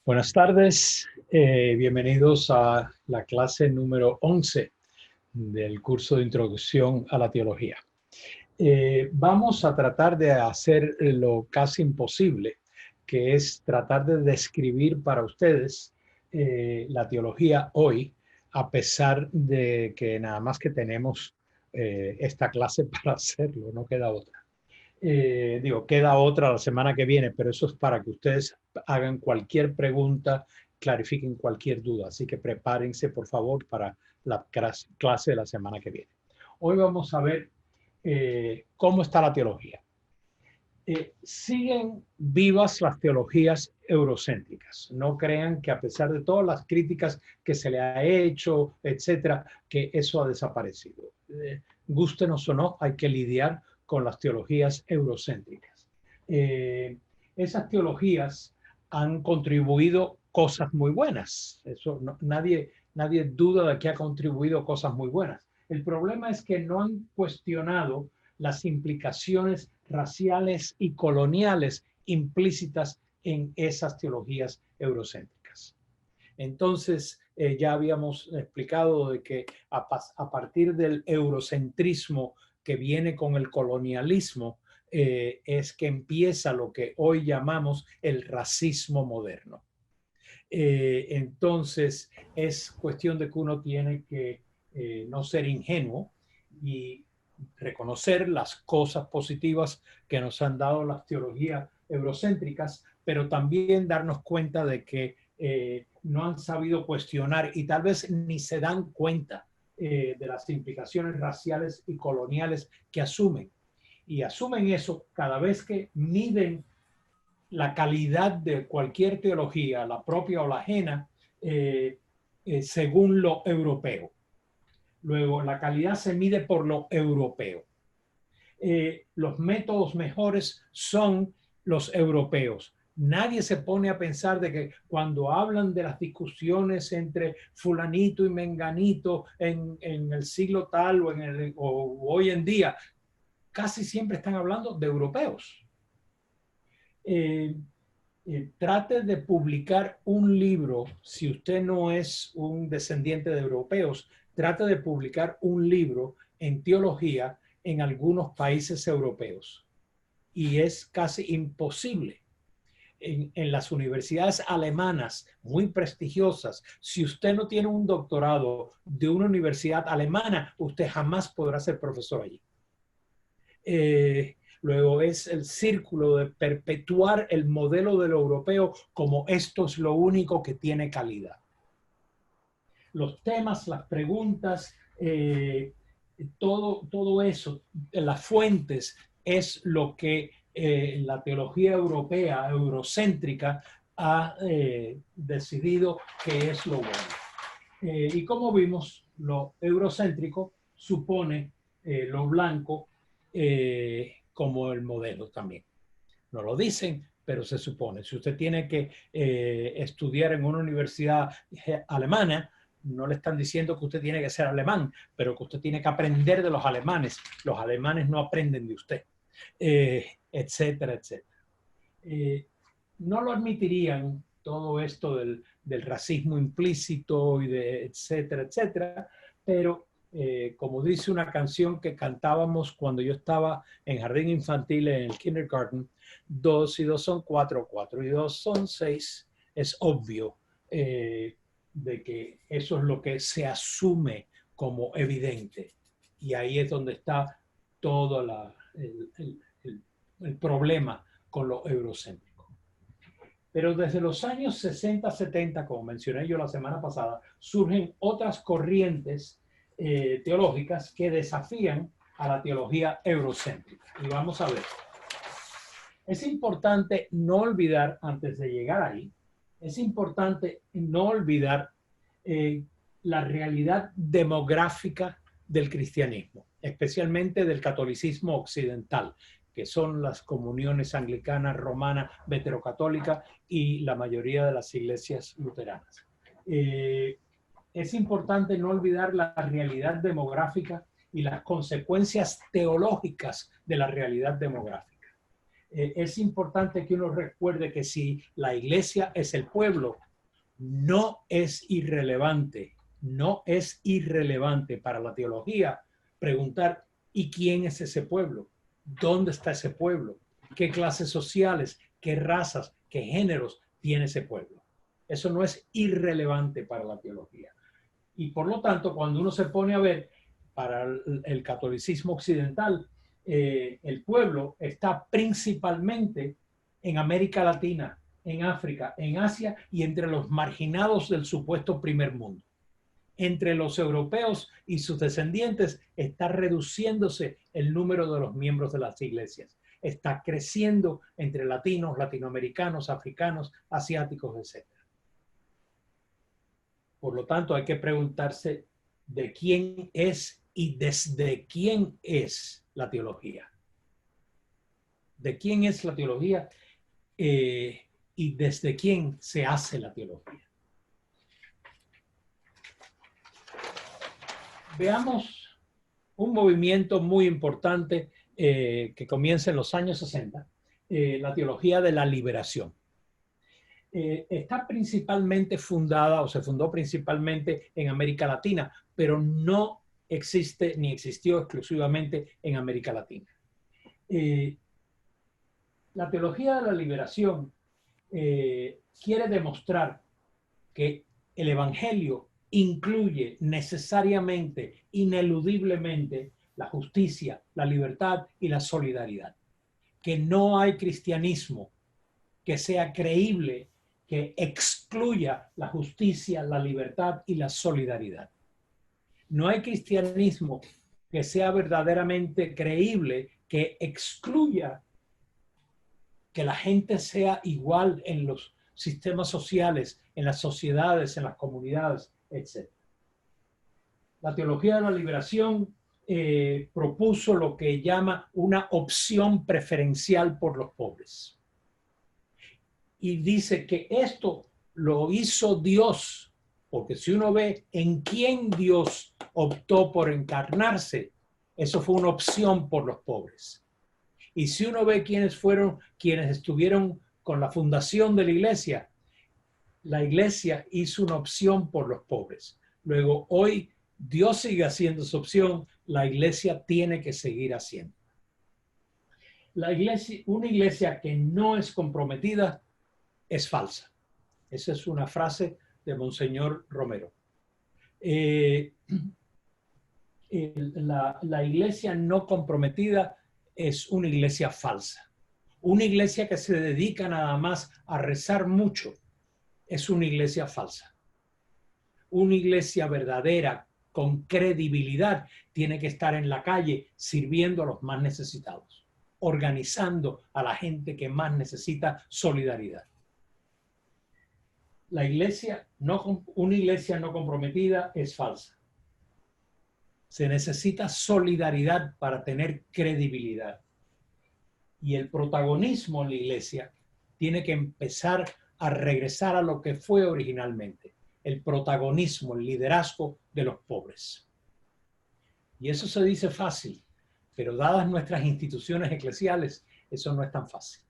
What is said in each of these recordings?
Buenas tardes, bienvenidos a la clase número 11 del curso de Introducción a la Teología. Vamos a tratar de hacer lo casi imposible, que es tratar de describir para ustedes la teología hoy, a pesar de que nada más que tenemos esta clase para hacerlo, no queda otra. Queda otra la semana que viene, pero eso es para que ustedes hagan cualquier pregunta, clarifiquen cualquier duda. Así que prepárense, por favor, para la clase de la semana que viene. Hoy vamos a ver cómo está la teología. Siguen vivas las teologías eurocéntricas. No crean que a pesar de todas las críticas que se le ha hecho, etcétera, que eso ha desaparecido. Gústenos o no, hay que lidiar con las teologías eurocéntricas. Esas teologías han contribuido cosas muy buenas. Eso nadie duda de que ha contribuido cosas muy buenas. El problema es que no han cuestionado las implicaciones raciales y coloniales implícitas en esas teologías eurocéntricas. Entonces, ya habíamos explicado de que a partir del eurocentrismo que viene con el colonialismo, es que empieza lo que hoy llamamos el racismo moderno. Entonces, es cuestión de que uno tiene que no ser ingenuo y reconocer las cosas positivas que nos han dado las teologías eurocéntricas, pero también darnos cuenta de que no han sabido cuestionar y tal vez ni se dan cuenta de las implicaciones raciales y coloniales que asumen. Y asumen eso cada vez que miden la calidad de cualquier teología, la propia o la ajena, según lo europeo. Luego, la calidad se mide por lo europeo. Los métodos mejores son los europeos. Nadie se pone a pensar de que cuando hablan de las discusiones entre fulanito y menganito en el siglo tal o hoy en día, casi siempre están hablando de europeos. Trate de publicar un libro, si usted no es un descendiente de europeos, trate de publicar un libro en teología en algunos países europeos. Y es casi imposible. En las universidades alemanas muy prestigiosas, si usted no tiene un doctorado de una universidad alemana, usted jamás podrá ser profesor allí. Luego es el círculo de perpetuar el modelo de lo europeo como esto es lo único que tiene calidad. Los temas, las preguntas, todo eso, las fuentes, es lo que la teología europea, eurocéntrica, ha decidido que es lo bueno. Y como vimos, lo eurocéntrico supone lo blanco como el modelo también. No lo dicen, pero se supone. Si usted tiene que estudiar en una universidad alemana, no le están diciendo que usted tiene que ser alemán, pero que usted tiene que aprender de los alemanes. Los alemanes no aprenden de usted, etcétera, etcétera. No lo admitirían todo esto del racismo implícito y de etcétera, etcétera, pero como dice una canción que cantábamos cuando yo estaba en jardín infantil en el kindergarten, 2 y 2 son 4, 4 y 2 son 6, es obvio de que eso es lo que se asume como evidente. Y ahí es donde está todo el problema con lo eurocéntrico. Pero desde los años 60, 70, como mencioné yo la semana pasada, surgen otras corrientes teológicas que desafían a la teología eurocéntrica. Y vamos a ver. Es importante no olvidar, antes de llegar ahí, es importante no olvidar la realidad demográfica del cristianismo, especialmente del catolicismo occidental, que son las comuniones anglicana, romana, veterocatólica y la mayoría de las iglesias luteranas. Es importante no olvidar la realidad demográfica y las consecuencias teológicas de la realidad demográfica. Es importante que uno recuerde que si la iglesia es el pueblo, no es irrelevante para la teología preguntar ¿y quién es ese pueblo? ¿Dónde está ese pueblo? ¿Qué clases sociales, qué razas, qué géneros tiene ese pueblo? Eso no es irrelevante para la teología. Y por lo tanto, cuando uno se pone a ver para el catolicismo occidental, el pueblo está principalmente en América Latina, en África, en Asia y entre los marginados del supuesto primer mundo. Entre los europeos y sus descendientes está reduciéndose el número de los miembros de las iglesias. Está creciendo entre latinos, latinoamericanos, africanos, asiáticos, etc. Por lo tanto, hay que preguntarse de quién es y desde quién es la teología. ¿De quién es la teología y desde quién se hace la teología? Veamos un movimiento muy importante que comienza en los años 60, la teología de la liberación. Está principalmente fundada o se fundó principalmente en América Latina, pero no existe ni existió exclusivamente en América Latina. La teología de la liberación quiere demostrar que el evangelio incluye necesariamente, ineludiblemente, la justicia, la libertad y la solidaridad. Que no hay cristianismo que sea creíble que excluya la justicia, la libertad y la solidaridad. No hay cristianismo que sea verdaderamente creíble que excluya que la gente sea igual en los sistemas sociales, en las sociedades, en las comunidades, etc. La teología de la liberación propuso lo que llama una opción preferencial por los pobres. Y dice que esto lo hizo Dios, porque si uno ve en quién Dios optó por encarnarse, eso fue una opción por los pobres. Y si uno ve quiénes fueron quienes estuvieron con la fundación de la iglesia hizo una opción por los pobres. Luego, hoy Dios sigue haciendo su opción, la iglesia tiene que seguir haciendo. Una iglesia que no es comprometida es falsa. Esa es una frase de Monseñor Romero. La iglesia no comprometida es una iglesia falsa. Una iglesia que se dedica nada más a rezar mucho es una iglesia falsa. Una iglesia verdadera, con credibilidad, tiene que estar en la calle sirviendo a los más necesitados, organizando a la gente que más necesita solidaridad. Una iglesia no comprometida es falsa. Se necesita solidaridad para tener credibilidad. Y el protagonismo en la iglesia tiene que empezar a regresar a lo que fue originalmente, el protagonismo, el liderazgo de los pobres. Y eso se dice fácil, pero dadas nuestras instituciones eclesiales, eso no es tan fácil.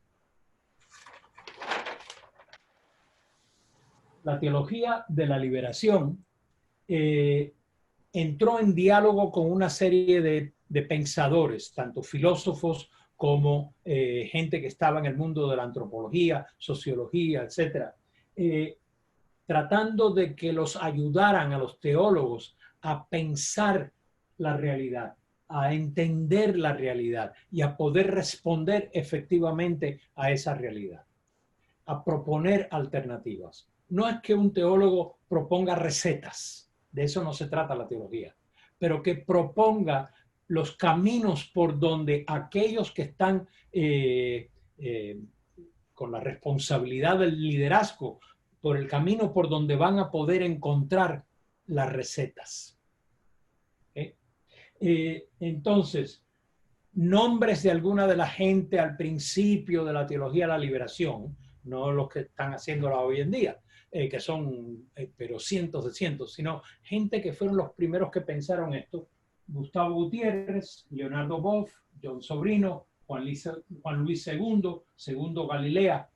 La teología de la liberación entró en diálogo con una serie de pensadores, tanto filósofos como gente que estaba en el mundo de la antropología, sociología, etc., tratando de que los ayudaran a los teólogos a pensar la realidad, a entender la realidad y a poder responder efectivamente a esa realidad, a proponer alternativas. No es que un teólogo proponga recetas, de eso no se trata la teología, pero que proponga los caminos por donde aquellos que están con la responsabilidad del liderazgo, por el camino por donde van a poder encontrar las recetas. Entonces, nombres de alguna de la gente al principio de la teología de la liberación, no los que están haciéndola hoy en día, que son pero cientos, sino gente que fueron los primeros que pensaron esto: Gustavo Gutiérrez, Leonardo Boff, John Sobrino, Juan Luis II, segundo Galilea.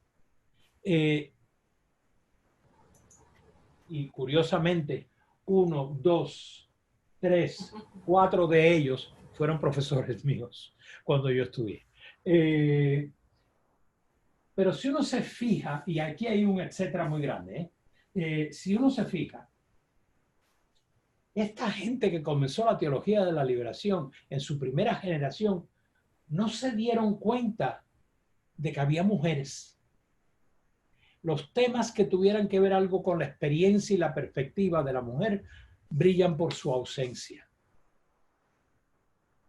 Y curiosamente, 1, 2, 3, 4 de ellos fueron profesores míos cuando yo estudié. Pero si uno se fija, y aquí hay un etcétera muy grande, si uno se fija, esta gente que comenzó la teología de la liberación en su primera generación, no se dieron cuenta de que había mujeres. Los temas que tuvieran que ver algo con la experiencia y la perspectiva de la mujer brillan por su ausencia.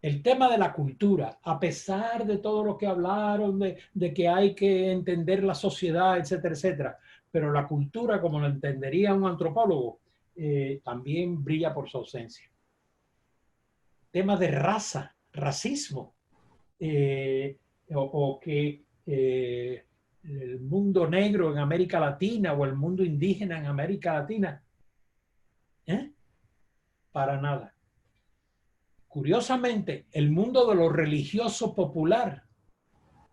El tema de la cultura, a pesar de todo lo que hablaron, de que hay que entender la sociedad, etcétera, etcétera, pero la cultura, como lo entendería un antropólogo, también brilla por su ausencia. Temas de raza, racismo, o que el mundo negro en América Latina o el mundo indígena en América Latina, para nada. Curiosamente, el mundo de lo religioso popular,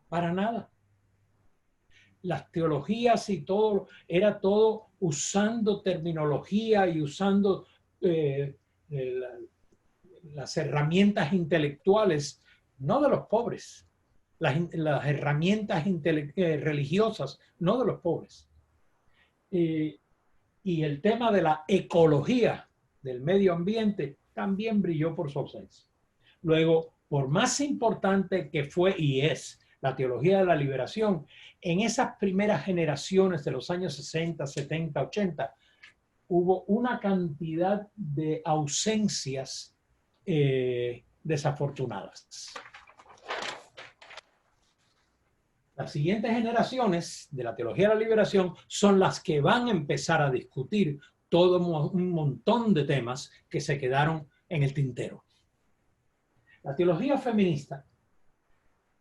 para nada. Las teologías y todo, era todo usando terminología y usando las herramientas intelectuales, no de los pobres, las herramientas religiosas, no de los pobres. Y el tema de la ecología del medio ambiente también brilló por su ausencia. Luego, por más importante que fue y es la teología de la liberación, en esas primeras generaciones de los años 60, 70, 80, hubo una cantidad de ausencias desafortunadas. Las siguientes generaciones de la teología de la liberación son las que van a empezar a discutir todo un montón de temas que se quedaron en el tintero. La teología feminista,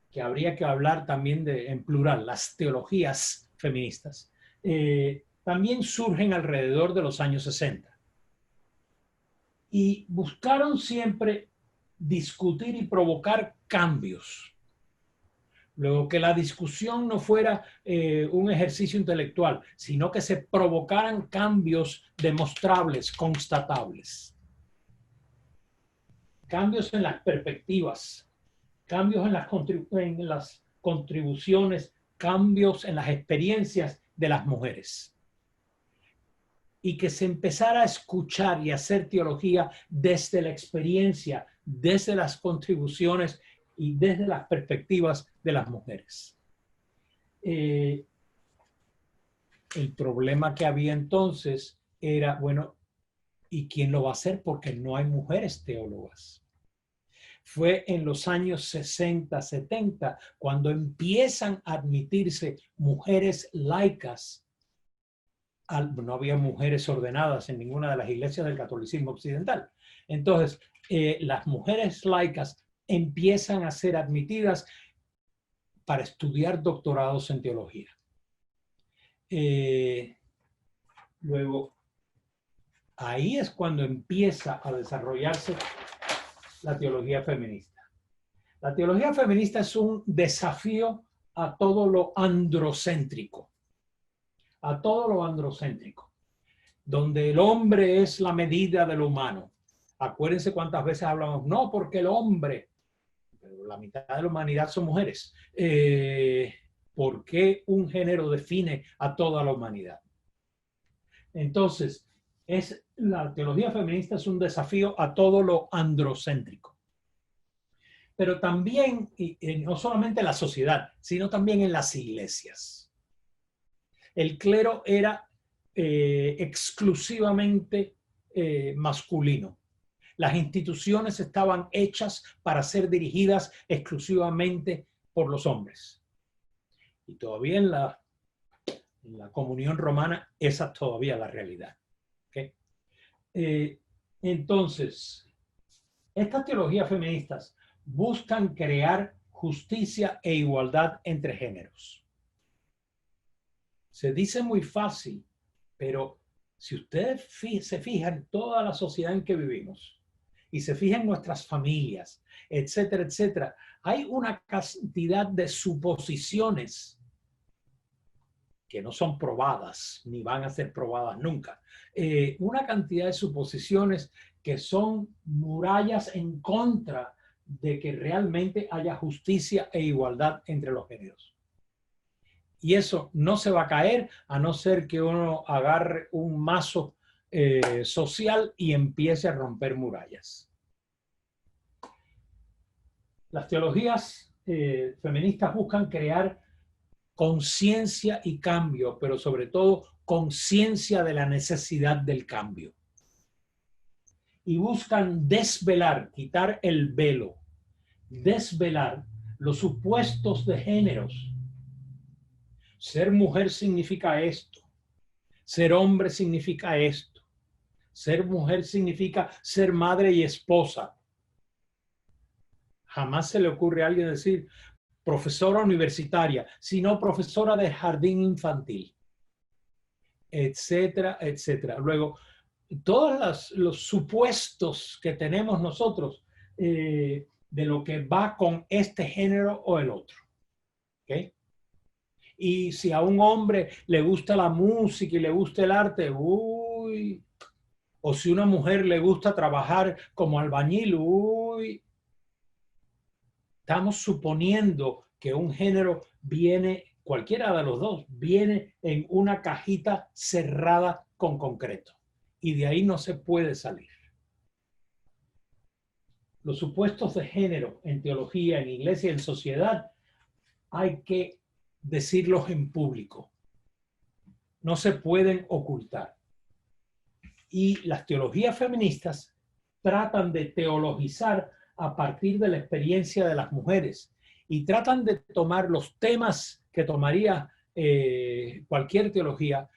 que habría que hablar también en plural, las teologías feministas, también surgen alrededor de los años 60. Y buscaron siempre discutir y provocar cambios. Luego, que la discusión no fuera un ejercicio intelectual, sino que se provocaran cambios demostrables, constatables. Cambios en las perspectivas, cambios en las contribuciones, cambios en las experiencias de las mujeres. Y que se empezara a escuchar y a hacer teología desde la experiencia, desde las contribuciones y desde las perspectivas de las mujeres. El problema que había entonces era, bueno, ¿y quién lo va a hacer? Porque no hay mujeres teólogas. Fue en los años 60, 70, cuando empiezan a admitirse mujeres laicas. No había mujeres ordenadas en ninguna de las iglesias del catolicismo occidental. Entonces, las mujeres laicas empiezan a ser admitidas para estudiar doctorados en teología. Luego, ahí es cuando empieza a desarrollarse la teología feminista. La teología feminista es un desafío a todo lo androcéntrico. A todo lo androcéntrico. Donde el hombre es la medida de lo humano. Acuérdense cuántas veces hablamos, no, porque el hombre, pero la mitad de la humanidad son mujeres. ¿Por qué un género define a toda la humanidad? Entonces, la teología feminista es un desafío a todo lo androcéntrico. Pero también, no solamente en la sociedad, sino también en las iglesias. El clero era exclusivamente masculino. Las instituciones estaban hechas para ser dirigidas exclusivamente por los hombres. Y todavía en la comunión romana esa es todavía la realidad. ¿Okay? Entonces, estas teologías feministas buscan crear justicia e igualdad entre géneros. Se dice muy fácil, pero si ustedes se fijan en toda la sociedad en que vivimos y se fija en nuestras familias, etcétera, etcétera, hay una cantidad de suposiciones que no son probadas, ni van a ser probadas nunca. Una cantidad de suposiciones que son murallas en contra de que realmente haya justicia e igualdad entre los géneros. Y eso no se va a caer a no ser que uno agarre un mazo social y empiece a romper murallas. Las teologías feministas buscan crear conciencia y cambio, pero sobre todo conciencia de la necesidad del cambio. Y buscan desvelar, quitar el velo, desvelar los supuestos de géneros. Ser mujer significa esto, ser hombre significa esto, ser mujer significa ser madre y esposa. Jamás se le ocurre a alguien decir profesora universitaria, sino profesora de jardín infantil, etcétera, etcétera. Luego, todos los supuestos que tenemos nosotros de lo que va con este género o el otro. ¿Okay? Y si a un hombre le gusta la música y le gusta el arte, uy. O si a una mujer le gusta trabajar como albañil, uy. Estamos suponiendo que un género viene, cualquiera de los dos, viene en una cajita cerrada con concreto. Y de ahí no se puede salir. Los supuestos de género en teología, en iglesia, en sociedad, hay que decirlos en público. No se pueden ocultar. Y las teologías feministas tratan de teologizar a partir de la experiencia de las mujeres y tratan de tomar los temas que tomaría cualquier teología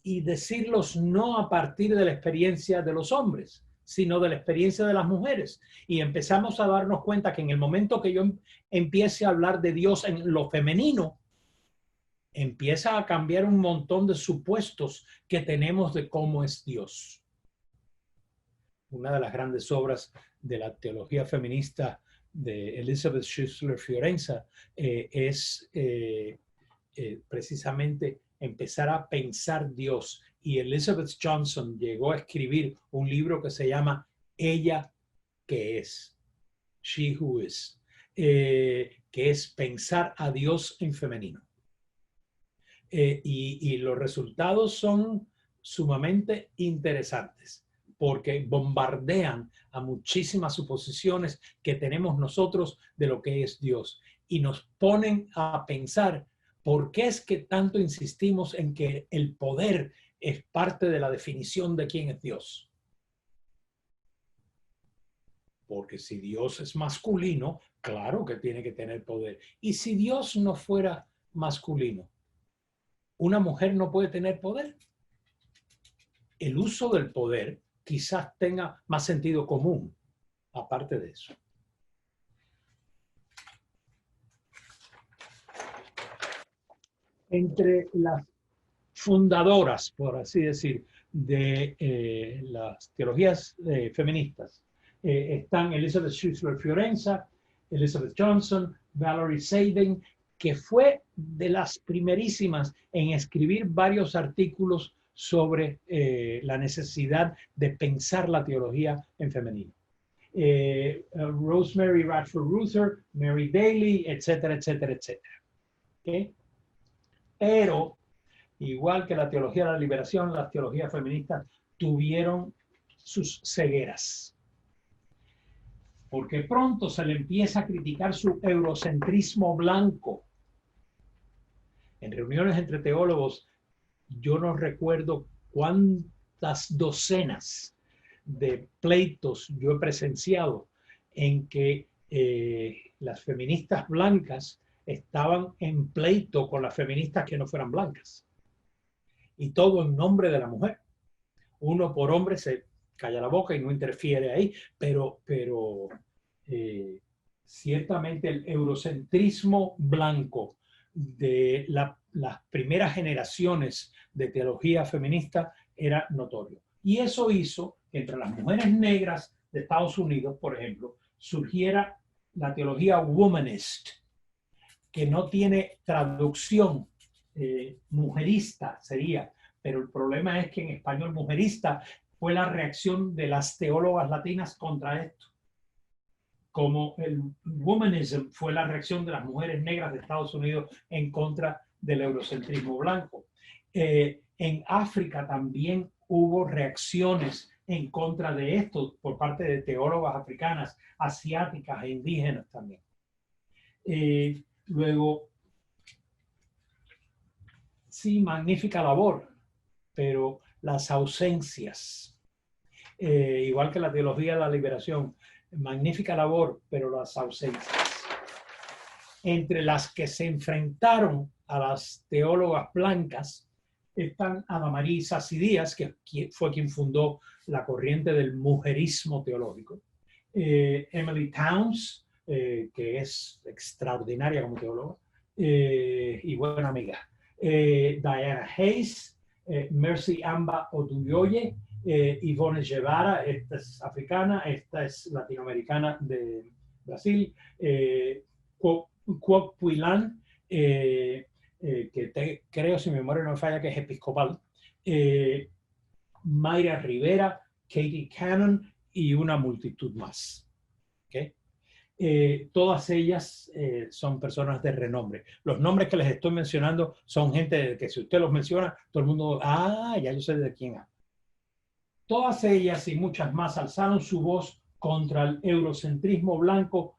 y decirlos no a partir de la experiencia de los hombres, sino de la experiencia de las mujeres. Y empezamos a darnos cuenta que en el momento que yo empiece a hablar de Dios en lo femenino, empieza a cambiar un montón de supuestos que tenemos de cómo es Dios. Una de las grandes obras de la teología feminista de Elizabeth Schussler Fiorenza es precisamente empezar a pensar Dios. Y Elizabeth Johnson llegó a escribir un libro que se llama Ella que es, She Who Is, que es pensar a Dios en femenino. Y los resultados son sumamente interesantes porque bombardean a muchísimas suposiciones que tenemos nosotros de lo que es Dios y nos ponen a pensar por qué es que tanto insistimos en que el poder es parte de la definición de quién es Dios. Porque si Dios es masculino, claro que tiene que tener poder. Y si Dios no fuera masculino, ¿una mujer no puede tener poder? El uso del poder quizás tenga más sentido común, aparte de eso. Entre las fundadoras, por así decir, de las teologías feministas, están Elizabeth Schussler Fiorenza, Elizabeth Johnson, Valerie Seiden, que fue de las primerísimas en escribir varios artículos sobre la necesidad de pensar la teología en femenino. Rosemary Radford Ruether, Mary Daly, etcétera, etcétera, etcétera. ¿Okay? Pero, igual que la teología de la liberación, las teologías feministas tuvieron sus cegueras. Porque pronto se le empieza a criticar su eurocentrismo blanco. En reuniones entre teólogos, yo no recuerdo cuántas docenas de pleitos yo he presenciado en que las feministas blancas estaban en pleito con las feministas que no fueran blancas. Y todo en nombre de la mujer. Uno por hombre se calla la boca y no interfiere ahí, pero ciertamente el eurocentrismo blanco de las primeras generaciones de teología feminista era notorio. Y eso hizo que entre las mujeres negras de Estados Unidos, por ejemplo, surgiera la teología womanist, que no tiene traducción, mujerista sería, pero el problema es que en español mujerista fue la reacción de las teólogas latinas contra esto, como el womanism fue la reacción de las mujeres negras de Estados Unidos en contra del eurocentrismo blanco. En África también hubo reacciones en contra de esto por parte de teólogas africanas, asiáticas e indígenas también. Luego, sí, magnífica labor, pero las ausencias, igual que la teología de la liberación, magnífica labor, pero las ausencias. Entre las que se enfrentaron a las teólogas blancas están Adamarí Sassi Díaz, que fue quien fundó la corriente del mujerismo teológico, Emily Towns, que es extraordinaria como teóloga y buena amiga, Diana Hayes, Mercy Amba Oduyoye, Ivonne Guevara, esta es africana, esta es latinoamericana de Brasil, Kwok Puilan, que creo, si mi memoria no me falla, que es episcopal, Mayra Rivera, Katie Cannon y una multitud más. ¿Okay? Todas ellas son personas de renombre. Los nombres que les estoy mencionando son gente que si usted los menciona, todo el mundo, ya yo sé de quién habla. Todas ellas y muchas más alzaron su voz contra el eurocentrismo blanco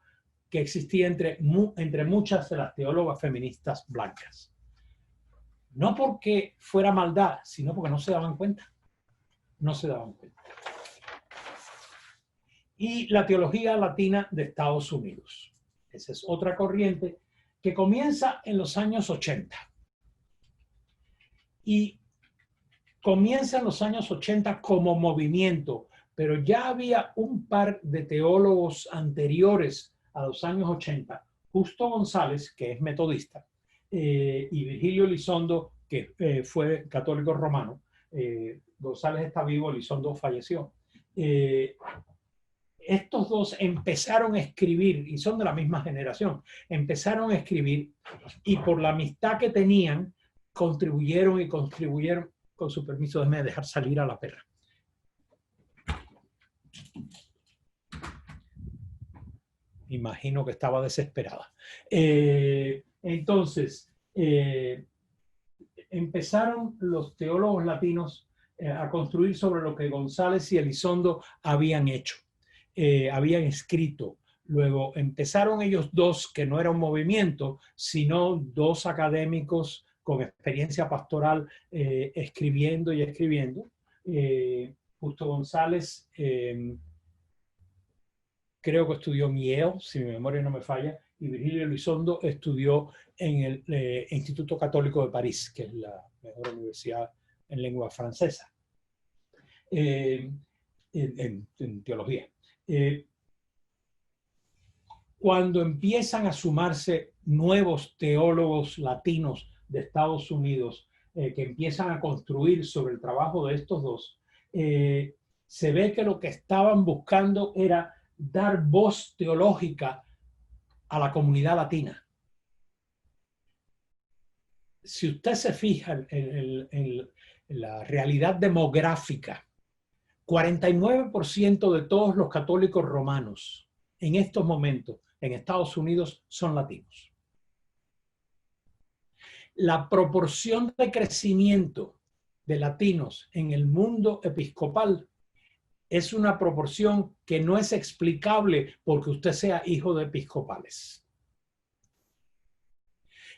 que existía entre muchas de las teólogas feministas blancas. No porque fuera maldad, sino porque no se daban cuenta. No se daban cuenta. Y la teología latina de Estados Unidos. Esa es otra corriente que comienza en los años 80. Y comienza en los años 80 como movimiento, pero ya había un par de teólogos anteriores a los años 80, Justo González, que es metodista, y Virgilio Elizondo, que fue católico romano. González está vivo, Elizondo falleció. Estos dos empezaron a escribir, y son de la misma generación, empezaron a escribir, y por la amistad que tenían, contribuyeron. Con su permiso, déjeme dejar salir a la perra. Imagino que estaba desesperada. Entonces, empezaron los teólogos latinos a construir sobre lo que González y Elizondo habían hecho, habían escrito. Luego empezaron ellos dos, que no era un movimiento, sino dos académicos con experiencia pastoral, escribiendo y escribiendo. Justo González creo que estudió en Yale, si mi memoria no me falla, y Virgilio Elizondo estudió en el Instituto Católico de París, que es la mejor universidad en lengua francesa, en teología. Cuando empiezan a sumarse nuevos teólogos latinos de Estados Unidos que empiezan a construir sobre el trabajo de estos dos, se ve que lo que estaban buscando era dar voz teológica a la comunidad latina. Si usted se fija en la realidad demográfica, 49% de todos los católicos romanos en estos momentos en Estados Unidos son latinos. La proporción de crecimiento de latinos en el mundo episcopal es una proporción que no es explicable porque usted sea hijo de episcopales.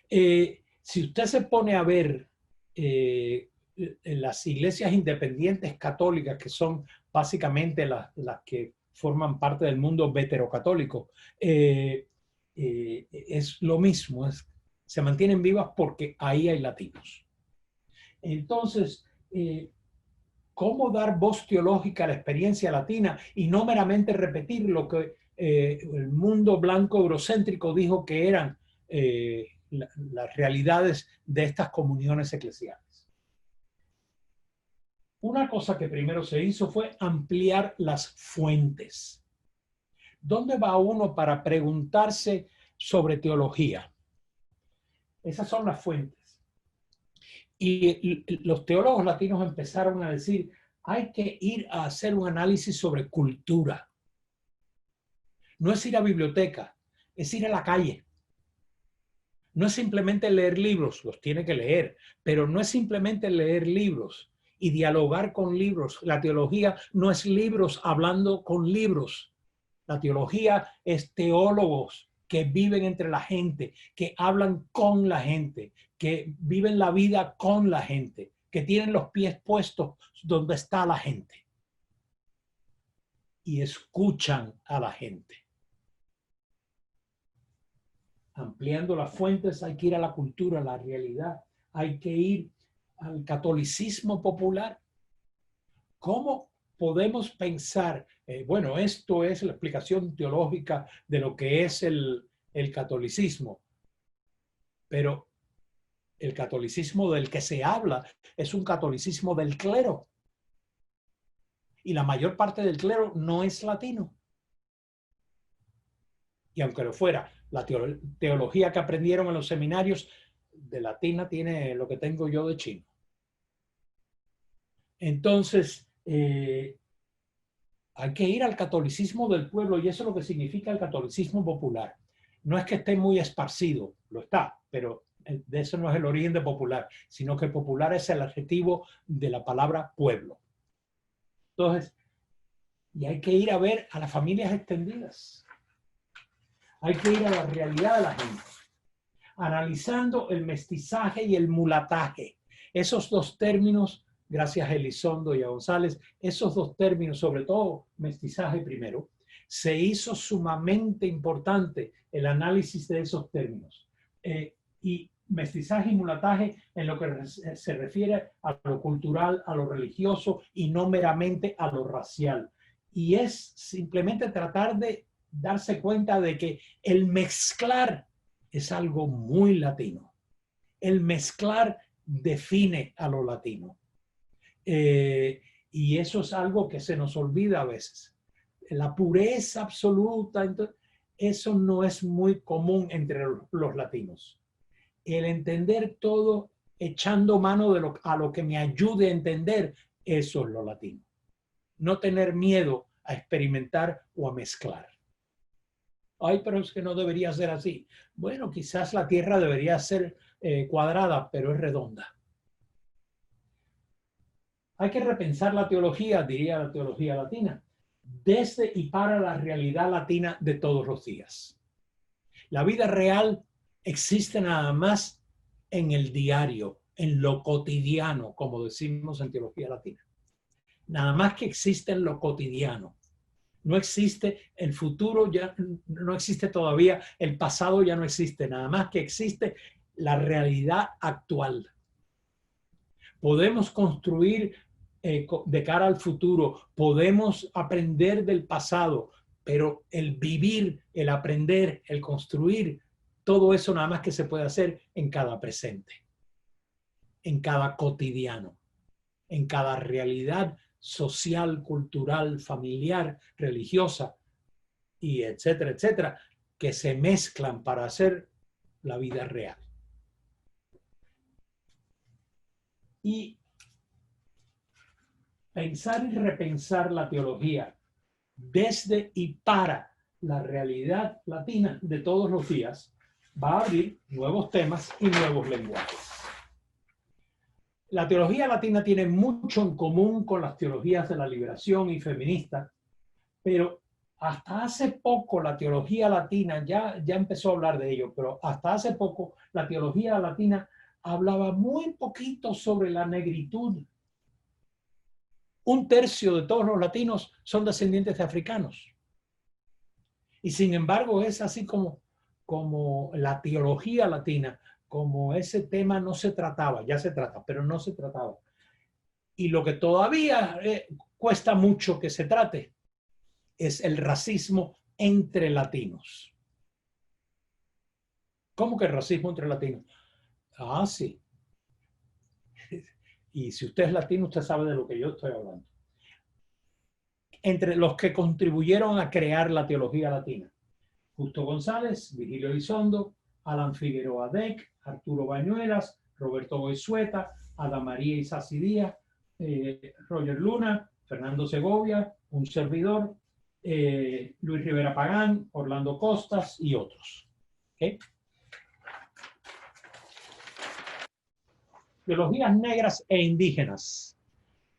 Si usted se pone a ver en las iglesias independientes católicas, que son básicamente las que forman parte del mundo veterocatólico, es lo mismo, se mantienen vivas porque ahí hay latinos. Entonces, ¿cómo dar voz teológica a la experiencia latina y no meramente repetir lo que el mundo blanco eurocéntrico dijo que eran las realidades de estas comuniones eclesiales? Una cosa que primero se hizo fue ampliar las fuentes. ¿Dónde va uno para preguntarse sobre teología? Esas son las fuentes. Y los teólogos latinos empezaron a decir, hay que ir a hacer un análisis sobre cultura. No es ir a biblioteca, es ir a la calle. No es simplemente leer libros, los tiene que leer, pero no es simplemente leer libros y dialogar con libros. La teología no es libros hablando con libros. La teología es teólogos que viven entre la gente, que hablan con la gente, que viven la vida con la gente, que tienen los pies puestos donde está la gente y escuchan a la gente. Ampliando las fuentes, hay que ir a la cultura, a la realidad, hay que ir al catolicismo popular. ¿Cómo podemos pensar? Bueno, esto es la explicación teológica de lo que es el catolicismo, pero el catolicismo del que se habla es un catolicismo del clero. Y la mayor parte del clero no es latino. Y aunque lo fuera, la teología que aprendieron en los seminarios de latina tiene lo que tengo yo de chino. Entonces, hay que ir al catolicismo del pueblo y eso es lo que significa el catolicismo popular. No es que esté muy esparcido, lo está, pero de eso no es el origen de popular, sino que popular es el adjetivo de la palabra pueblo. Entonces, y hay que ir a ver a las familias extendidas. Hay que ir a la realidad de la gente, analizando el mestizaje y el mulataje. Esos dos términos, gracias a Elizondo y a González, esos dos términos, sobre todo mestizaje primero, se hizo sumamente importante el análisis de esos términos. Y mestizaje y mulataje en lo que se refiere a lo cultural, a lo religioso y no meramente a lo racial. Y es simplemente tratar de darse cuenta de que el mezclar es algo muy latino. El mezclar define a lo latino. Y eso es algo que se nos olvida a veces. La pureza absoluta, entonces, eso no es muy común entre los latinos. El entender todo echando mano de a lo que me ayude a entender, eso es lo latino. No tener miedo a experimentar o a mezclar. Ay, pero es que no debería ser así. Bueno, quizás la Tierra debería ser cuadrada, pero es redonda. Hay que repensar la teología, diría la teología latina, desde y para la realidad latina de todos los días. La vida real existe nada más en el diario, en lo cotidiano, como decimos en teología latina. Nada más que existe en lo cotidiano. No existe el futuro, ya no existe todavía, el pasado ya no existe, nada más que existe la realidad actual. Podemos construir de cara al futuro, podemos aprender del pasado, pero el vivir, el aprender, el construir, todo eso nada más que se puede hacer en cada presente, en cada cotidiano, en cada realidad social, cultural, familiar, religiosa, y etcétera, etcétera, que se mezclan para hacer la vida real. Y pensar y repensar la teología desde y para la realidad latina de todos los días va a abrir nuevos temas y nuevos lenguajes. La teología latina tiene mucho en común con las teologías de la liberación y feminista, pero hasta hace poco la teología latina, ya empezó a hablar de ello, pero hasta hace poco la teología latina hablaba muy poquito sobre la negritud. Un tercio de todos los latinos son descendientes de africanos. Y sin embargo es así como la teología latina, como ese tema no se trataba, ya se trata, pero no se trataba. Y lo que todavía cuesta mucho que se trate es el racismo entre latinos. ¿Cómo que racismo entre latinos? Ah, sí. Y si usted es latino, usted sabe de lo que yo estoy hablando. Entre los que contribuyeron a crear la teología latina: Justo González, Virgilio Elizondo, Alan Figueroa Deck, Arturo Bañuelas, Roberto Goizueta, Adamaría Isasi Díaz, Roger Luna, Fernando Segovia, un servidor, Luis Rivera Pagán, Orlando Costas y otros. ¿Okay? Teologías negras e indígenas.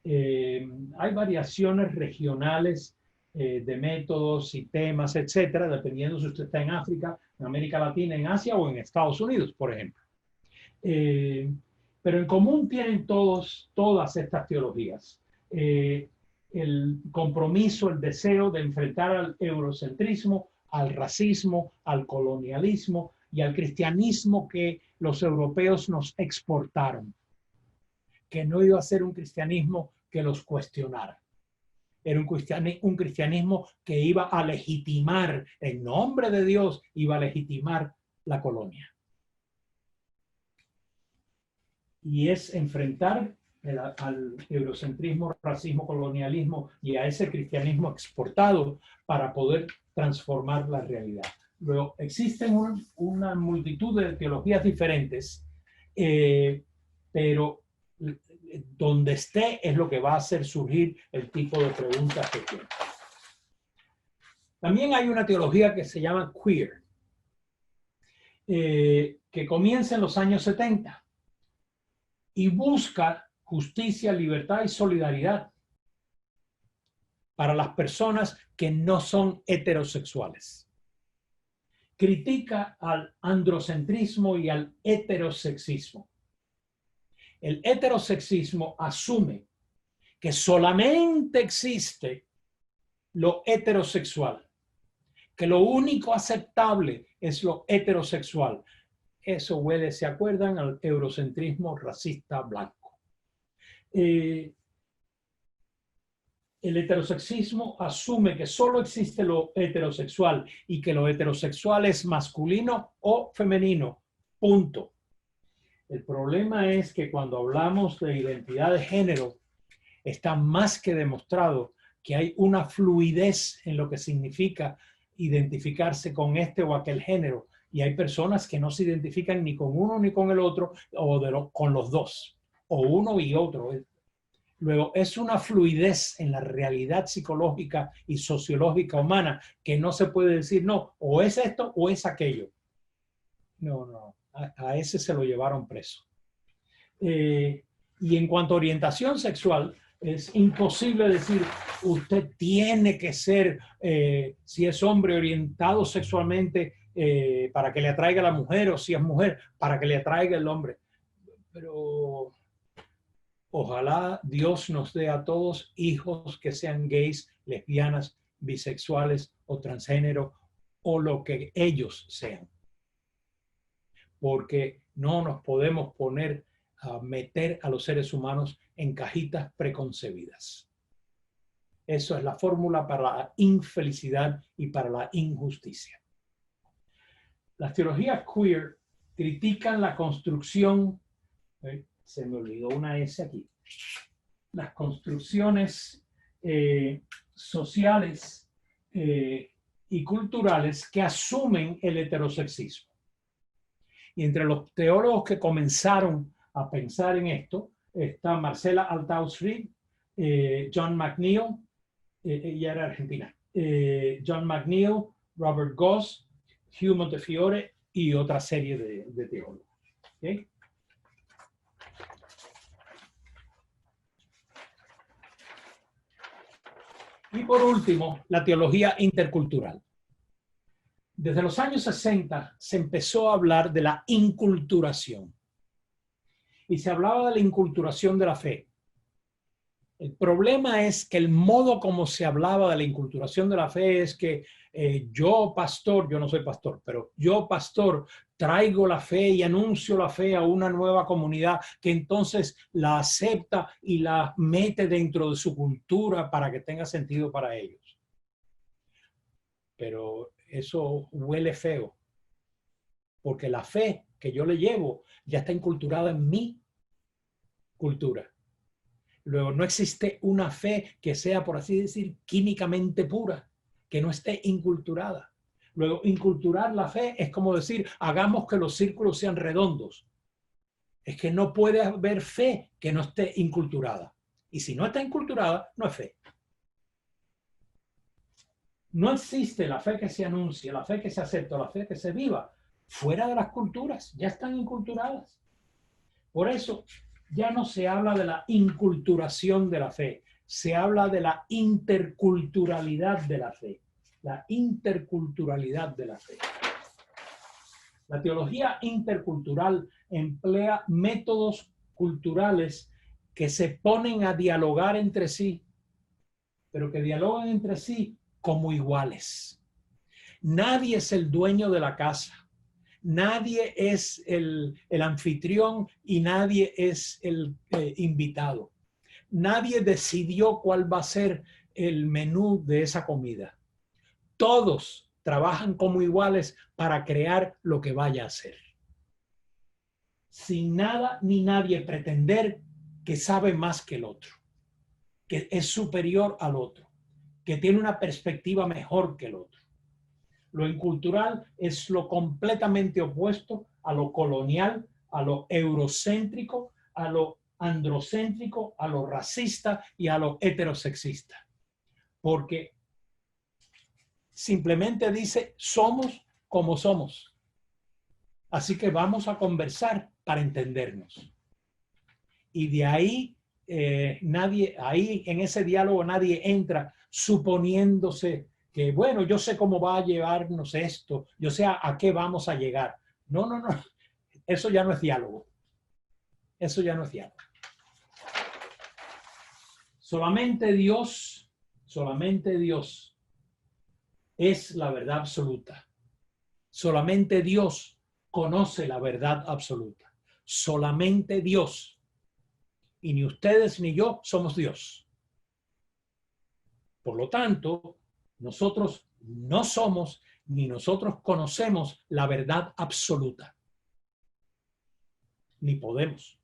Hay variaciones regionales de métodos y temas, etcétera, dependiendo si usted está en África, en América Latina, en Asia o en Estados Unidos, por ejemplo. Pero en común tienen todas estas teologías. El compromiso, el deseo de enfrentar al eurocentrismo, al racismo, al colonialismo y al cristianismo que los europeos nos exportaron, que no iba a ser un cristianismo que los cuestionara. Era un cristianismo que iba a legitimar, en nombre de Dios, iba a legitimar la colonia. Y es enfrentar al eurocentrismo, racismo, colonialismo y a ese cristianismo exportado para poder transformar la realidad. Luego, existen una multitud de teologías diferentes, pero donde esté es lo que va a hacer surgir el tipo de preguntas que tiene. También hay una teología que se llama queer, que comienza en los años 70 y busca justicia, libertad y solidaridad para las personas que no son heterosexuales. Critica al androcentrismo y al heterosexismo. El heterosexismo asume que solamente existe lo heterosexual, que lo único aceptable es lo heterosexual. Eso huele, ¿se acuerdan?, al eurocentrismo racista blanco. El heterosexismo asume que solo existe lo heterosexual y que lo heterosexual es masculino o femenino. Punto. El problema es que cuando hablamos de identidad de género, está más que demostrado que hay una fluidez en lo que significa identificarse con este o aquel género. Y hay personas que no se identifican ni con uno ni con el otro, o con los dos, o uno y otro. Luego, es una fluidez en la realidad psicológica y sociológica humana que no se puede decir, no, o es esto o es aquello. No. A ese se lo llevaron preso. Y en cuanto a orientación sexual, es imposible decir, usted tiene que ser, si es hombre, orientado sexualmente para que le atraiga a la mujer, o si es mujer, para que le atraiga el hombre. Pero ojalá Dios nos dé a todos hijos que sean gays, lesbianas, bisexuales o transgénero, o lo que ellos sean. Porque no nos podemos poner a meter a los seres humanos en cajitas preconcebidas. Eso es la fórmula para la infelicidad y para la injusticia. Las teologías queer critican la construcción, se me olvidó una S aquí, las construcciones sociales y culturales que asumen el heterosexismo. Y entre los teólogos que comenzaron a pensar en esto está Marcela Althaus Reid, John McNeil, ella era argentina, John McNeil, Robert Goss, Hugh Montefiore y otra serie de teólogos. ¿Okay? Y por último, la teología intercultural. Desde los años 60 se empezó a hablar de la inculturación. Y se hablaba de la inculturación de la fe. El problema es que el modo como se hablaba de la inculturación de la fe es que yo pastor, yo no soy pastor, pero yo pastor traigo la fe y anuncio la fe a una nueva comunidad que entonces la acepta y la mete dentro de su cultura para que tenga sentido para ellos. Pero eso huele feo, porque la fe que yo le llevo ya está inculturada en mi cultura. Luego, no existe una fe que sea, por así decir, químicamente pura, que no esté inculturada. Luego, inculturar la fe es como decir, hagamos que los círculos sean redondos. Es que no puede haber fe que no esté inculturada. Y si no está inculturada, no es fe. No existe la fe que se anuncia, la fe que se acepta, la fe que se viva fuera de las culturas. Ya están inculturadas. Por eso ya no se habla de la inculturación de la fe, se habla de la interculturalidad de la fe. La interculturalidad de la fe. La teología intercultural emplea métodos culturales que se ponen a dialogar entre sí, pero que dialogan entre sí como iguales. Nadie es el dueño de la casa. Nadie es el anfitrión y nadie es el invitado. Nadie decidió cuál va a ser el menú de esa comida. Todos trabajan como iguales para crear lo que vaya a ser. Sin nada ni nadie pretender que sabe más que el otro, que es superior al otro, que tiene una perspectiva mejor que el otro. Lo incultural es lo completamente opuesto a lo colonial, a lo eurocéntrico, a lo androcéntrico, a lo racista y a lo heterosexista. Porque simplemente dice, somos como somos. Así que vamos a conversar para entendernos. Y de ahí, ahí en ese diálogo nadie entra suponiéndose que, bueno, yo sé cómo va a llevarnos esto, yo sé a qué vamos a llegar. No, no, no. Eso ya no es diálogo. Eso ya no es diálogo. Solamente Dios es la verdad absoluta. Solamente Dios conoce la verdad absoluta. Solamente Dios. Y ni ustedes ni yo somos Dios. Por lo tanto, nosotros no somos ni nosotros conocemos la verdad absoluta. Ni podemos.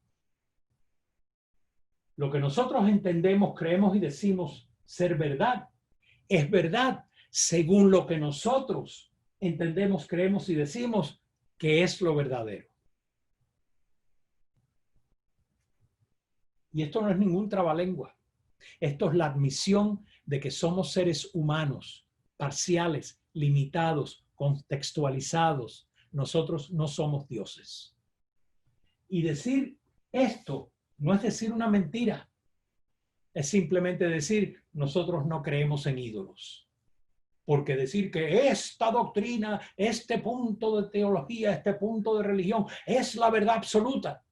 Lo que nosotros entendemos, creemos y decimos ser verdad, es verdad según lo que nosotros entendemos, creemos y decimos que es lo verdadero. Y esto no es ningún trabalengua. Esto es la admisión de que somos seres humanos, parciales, limitados, contextualizados. Nosotros no somos dioses. Y decir esto no es decir una mentira. Es simplemente decir, nosotros no creemos en ídolos. Porque decir que esta doctrina, este punto de teología, este punto de religión es la verdad absoluta.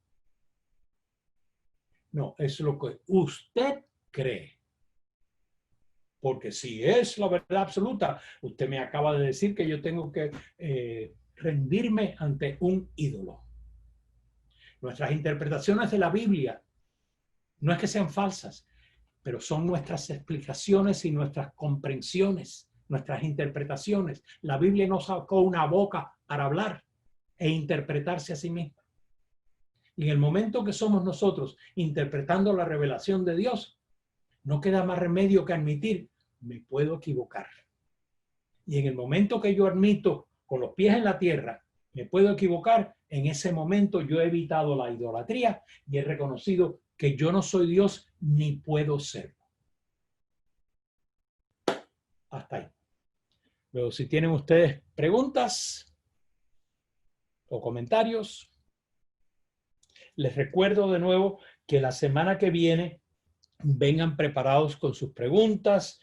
No, es lo que usted cree. Porque si es la verdad absoluta, usted me acaba de decir que yo tengo que rendirme ante un ídolo. Nuestras interpretaciones de la Biblia no es que sean falsas, pero son nuestras explicaciones y nuestras comprensiones, nuestras interpretaciones. La Biblia no sacó una boca para hablar e interpretarse a sí misma. Y en el momento que somos nosotros interpretando la revelación de Dios, no queda más remedio que admitir, me puedo equivocar. Y en el momento que yo admito con los pies en la tierra, me puedo equivocar, en ese momento yo he evitado la idolatría y he reconocido que yo no soy Dios ni puedo serlo. Hasta ahí. Luego, si tienen ustedes preguntas o comentarios, les recuerdo de nuevo que la semana que viene vengan preparados con sus preguntas,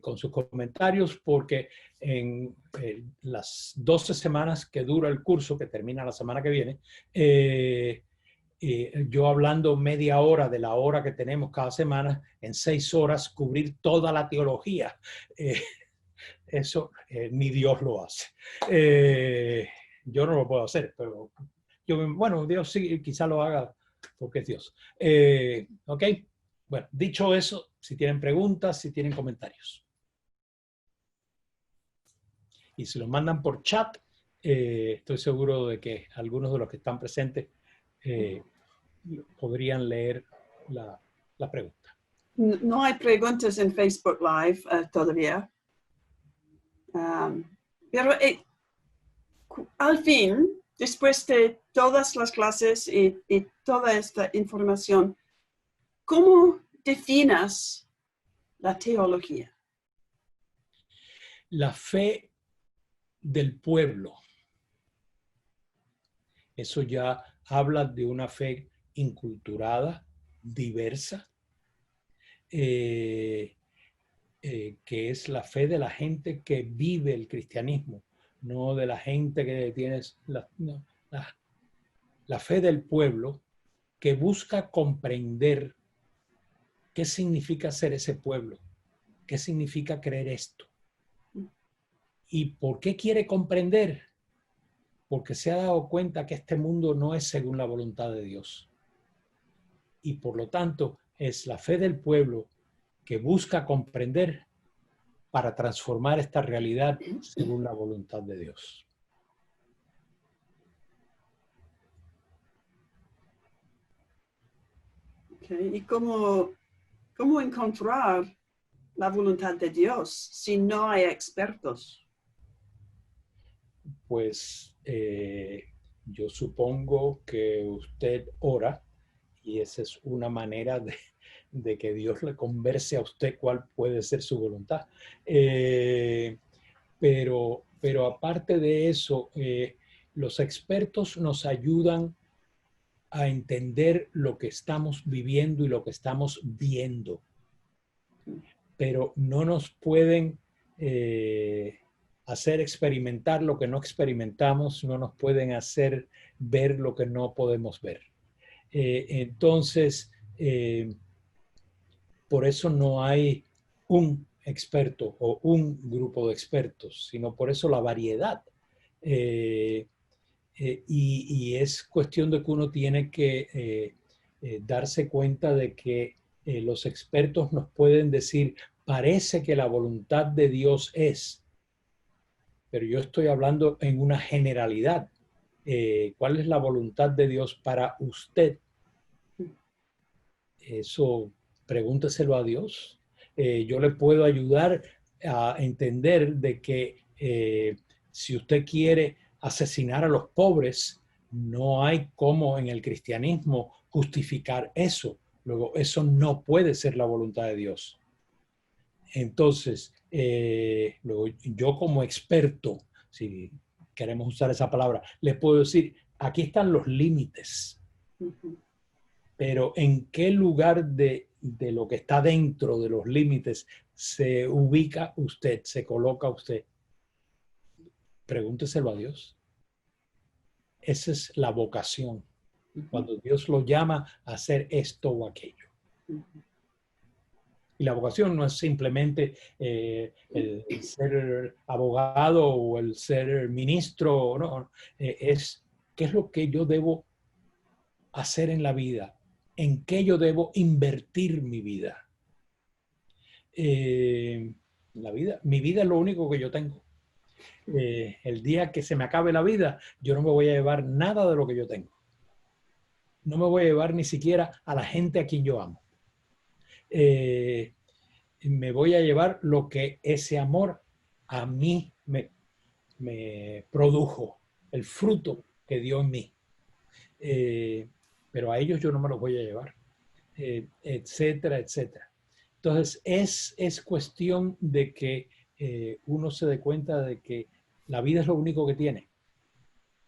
con sus comentarios, porque en las 12 semanas que dura el curso, que termina la semana que viene, yo hablando media hora de la hora que tenemos cada semana, en 6 horas cubrir toda la teología. Eso ni Dios lo hace. Yo no lo puedo hacer, pero bueno, Dios sí, quizá lo haga porque es Dios. ¿Ok? Bueno, dicho eso, si tienen preguntas, si tienen comentarios. Y si los mandan por chat, estoy seguro de que algunos de los que están presentes podrían leer la la pregunta. No hay preguntas en Facebook Live todavía. Pero al fin, después de todas las clases y toda esta información, ¿cómo definas la teología? La fe del pueblo. Eso ya habla de una fe inculturada, diversa, que es la fe de la gente que vive el cristianismo, no de la gente que tiene la fe del pueblo que busca comprender qué significa ser ese pueblo, qué significa creer esto. ¿Y por qué quiere comprender? Porque se ha dado cuenta que este mundo no es según la voluntad de Dios. Y por lo tanto es la fe del pueblo que busca comprender para transformar esta realidad según la voluntad de Dios. Okay. ¿Y cómo encontrar la voluntad de Dios si no hay expertos? Pues yo supongo que usted ora y esa es una manera de que Dios le converse a usted cuál puede ser su voluntad. Pero aparte de eso, los expertos nos ayudan a entender lo que estamos viviendo y lo que estamos viendo, pero no nos pueden hacer experimentar lo que no experimentamos, no nos pueden hacer ver lo que no podemos ver. Entonces, por eso no hay un experto o un grupo de expertos, sino por eso la variedad. Y es cuestión de que uno tiene que darse cuenta de que los expertos nos pueden decir, parece que la voluntad de Dios es, pero yo estoy hablando en una generalidad. ¿Cuál es la voluntad de Dios para usted? Eso pregúnteselo a Dios. Yo le puedo ayudar a entender de que si usted quiere asesinar a los pobres, no hay cómo en el cristianismo justificar eso. Luego, eso no puede ser la voluntad de Dios. Entonces, luego, yo como experto, si queremos usar esa palabra, le puedo decir, aquí están los límites. Pero ¿en qué lugar de lo que está dentro de los límites se ubica usted, se coloca usted? Pregúnteselo a Dios. Esa es la vocación. Cuando Dios lo llama a hacer esto o aquello. Y la vocación no es simplemente el ser abogado o el ser ministro, no. Es qué es lo que yo debo hacer en la vida, en qué yo debo invertir mi vida. Mi vida es lo único que yo tengo. El día que se me acabe la vida, yo no me voy a llevar nada de lo que yo tengo. No me voy a llevar ni siquiera a la gente a quien yo amo. Me voy a llevar lo que ese amor a mí me produjo, el fruto que dio en mí. Pero a ellos yo no me los voy a llevar, etcétera, etcétera. Entonces, es cuestión de que uno se dé cuenta de que la vida es lo único que tiene.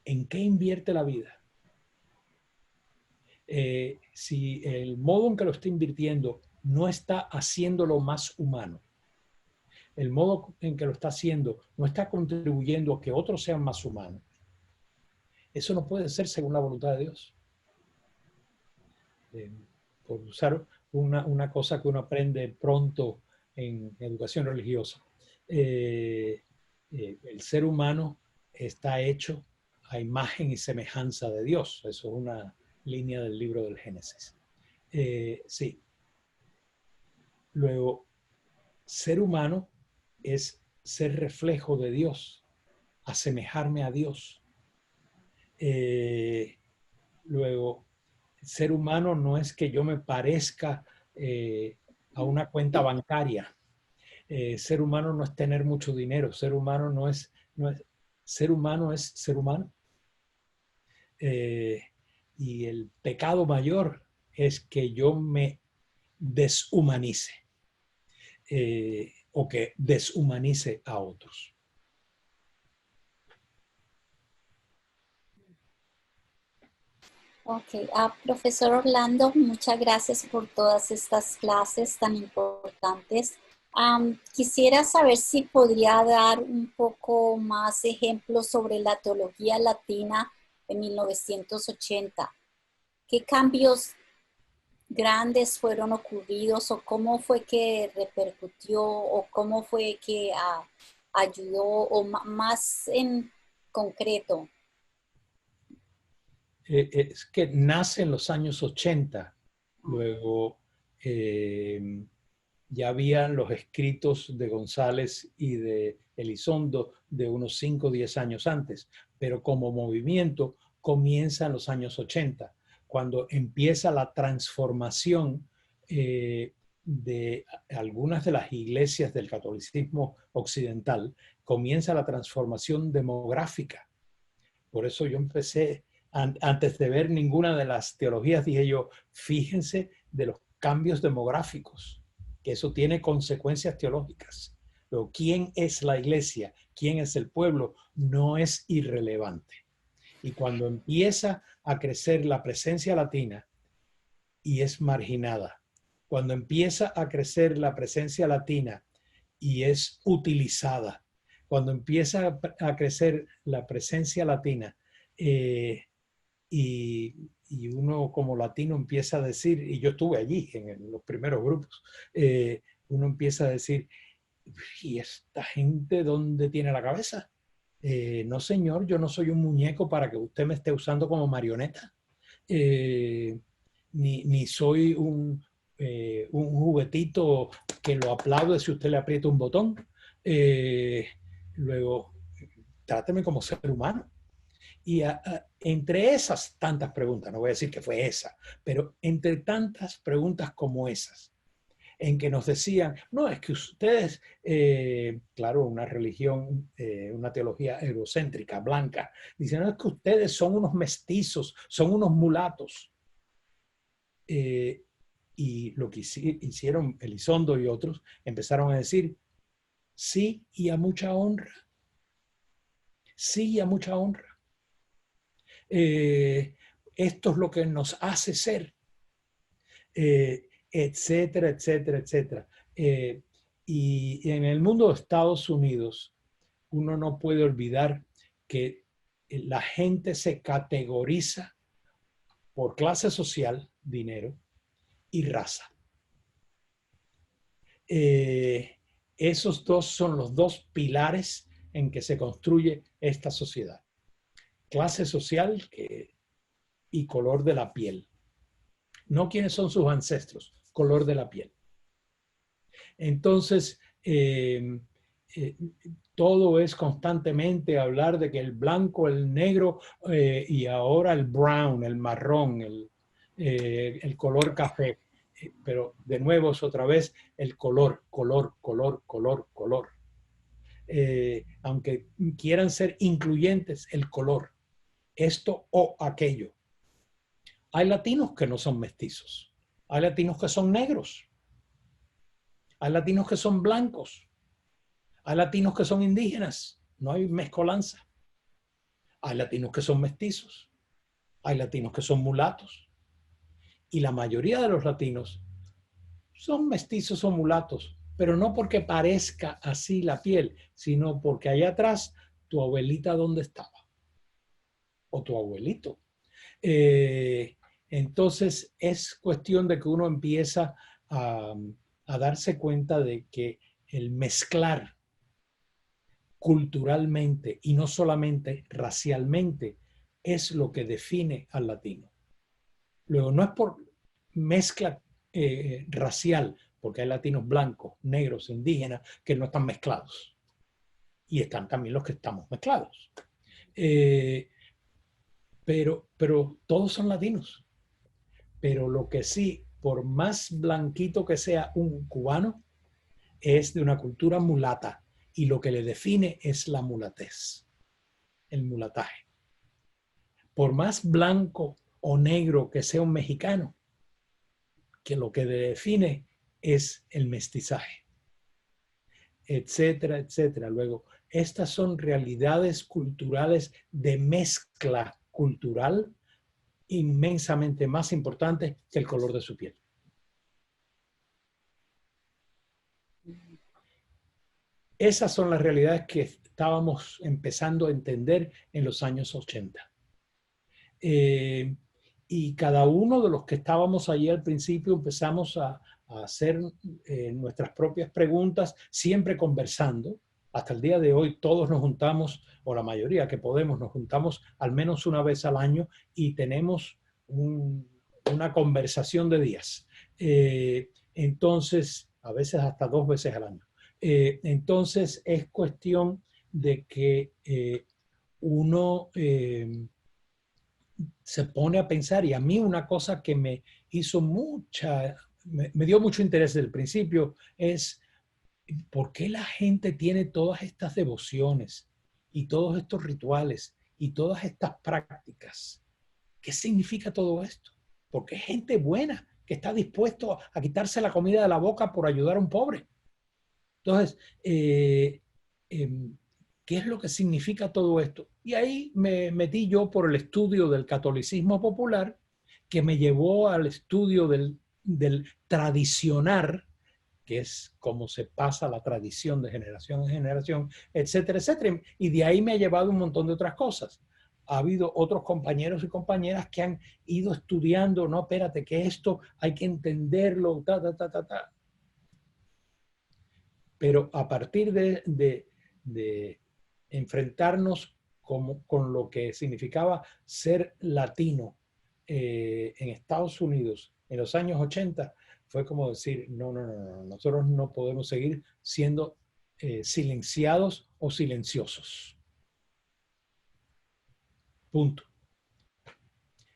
¿En qué invierte la vida? Si el modo en que lo está invirtiendo no está haciéndolo más humano, el modo en que lo está haciendo no está contribuyendo a que otros sean más humanos, eso no puede ser según la voluntad de Dios. Por usar una cosa que uno aprende pronto en educación religiosa. El ser humano está hecho a imagen y semejanza de Dios. Eso es una línea del libro del Génesis. Sí. Luego, ser humano es ser reflejo de Dios, asemejarme a Dios. Luego, ser humano no es que yo me parezca a una cuenta bancaria. Ser humano no es tener mucho dinero, ser humano ser humano es ser humano. Y el pecado mayor es que yo me deshumanice o que deshumanice a otros. Ok, profesor Orlando, muchas gracias por todas estas clases tan importantes. Quisiera saber si podría dar un poco más ejemplos sobre la teología latina de 1980. ¿Qué cambios grandes fueron ocurridos o cómo fue que repercutió o cómo fue que ayudó o más en concreto? Es que nace en los años 80, luego ya habían los escritos de González y de Elizondo de unos 5 o 10 años antes, pero como movimiento comienza en los años 80, cuando empieza la transformación de algunas de las iglesias del catolicismo occidental, comienza la transformación demográfica. Por eso yo empecé, antes de ver ninguna de las teologías, dije yo, fíjense de los cambios demográficos, que eso tiene consecuencias teológicas. Pero ¿quién es la iglesia? ¿Quién es el pueblo? No es irrelevante. Y cuando empieza a crecer la presencia latina y es marginada, cuando empieza a crecer la presencia latina y es utilizada, cuando empieza a crecer la presencia latina y uno como latino empieza a decir, y yo estuve allí en los primeros grupos, uno empieza a decir, ¿y esta gente dónde tiene la cabeza? No, señor, yo no soy un muñeco para que usted me esté usando como marioneta. Ni soy un juguetito que lo aplaude si usted le aprieta un botón. Luego, tráteme como ser humano. Y entre esas tantas preguntas, no voy a decir que fue esa, pero entre tantas preguntas como esas, en que nos decían, no, es que ustedes, claro, una religión, una teología eurocéntrica, blanca, dicen, no, es que ustedes son unos mestizos, son unos mulatos. Y lo que hicieron Elizondo y otros, empezaron a decir, sí y a mucha honra. Sí y a mucha honra. Esto es lo que nos hace ser. Etcétera, etcétera, etcétera. Y en el mundo de Estados Unidos, uno no puede olvidar que la gente se categoriza por clase social, dinero, y raza. Esos dos son los dos pilares en que se construye esta sociedad. Clase social y color de la piel. No quiénes son sus ancestros, color de la piel. Entonces, todo es constantemente hablar de que el blanco, el negro y ahora el brown, el marrón, el color café. Pero de nuevo es otra vez el color, color, color, color, color. Aunque quieran ser incluyentes, el color. Esto o aquello. Hay latinos que no son mestizos. Hay latinos que son negros. Hay latinos que son blancos. Hay latinos que son indígenas. No hay mezcolanza. Hay latinos que son mestizos. Hay latinos que son mulatos. Y la mayoría de los latinos son mestizos o mulatos, pero no porque parezca así la piel, sino porque allá atrás tu abuelita ¿dónde estaba? O tu abuelito. Entonces es cuestión de que uno empieza a darse cuenta de que el mezclar culturalmente y no solamente racialmente es lo que define al latino. Luego, no es por mezcla racial, porque hay latinos blancos, negros, indígenas, que no están mezclados. Y están también los que estamos mezclados. Pero todos son latinos. Pero lo que sí por más blanquito que sea un cubano, es de una cultura mulata y lo que le define es la mulatez, el mulataje. Por más blanco o negro que sea un mexicano, que lo que le define es el mestizaje, etcétera, etcétera. Luego, estas son realidades culturales de mezcla cultural inmensamente más importantes que el color de su piel. Esas son las realidades que estábamos empezando a entender en los años 80. Y cada uno de los que estábamos allí al principio empezamos a hacer nuestras propias preguntas, siempre conversando. Hasta el día de hoy todos nos juntamos, o la mayoría que podemos, nos juntamos al menos una vez al año y tenemos una conversación de días. Entonces, a veces hasta 2 veces al año. Entonces, es cuestión de que uno se pone a pensar, y a mí una cosa que me hizo me dio mucho interés desde el principio es ¿por qué la gente tiene todas estas devociones y todos estos rituales y todas estas prácticas? ¿Qué significa todo esto? Porque es gente buena que está dispuesto a quitarse la comida de la boca por ayudar a un pobre. Entonces, ¿qué es lo que significa todo esto? Y ahí me metí yo por el estudio del catolicismo popular, que me llevó al estudio del tradicionar, que es cómo se pasa la tradición de generación en generación, etcétera, etcétera. Y de ahí me ha llevado un montón de otras cosas. Ha habido otros compañeros y compañeras que han ido estudiando, no, espérate, que esto hay que entenderlo, ta. Pero a partir de enfrentarnos con lo que significaba ser latino en Estados Unidos en los años 80, fue como decir, no, nosotros no podemos seguir siendo silenciados o silenciosos. Punto.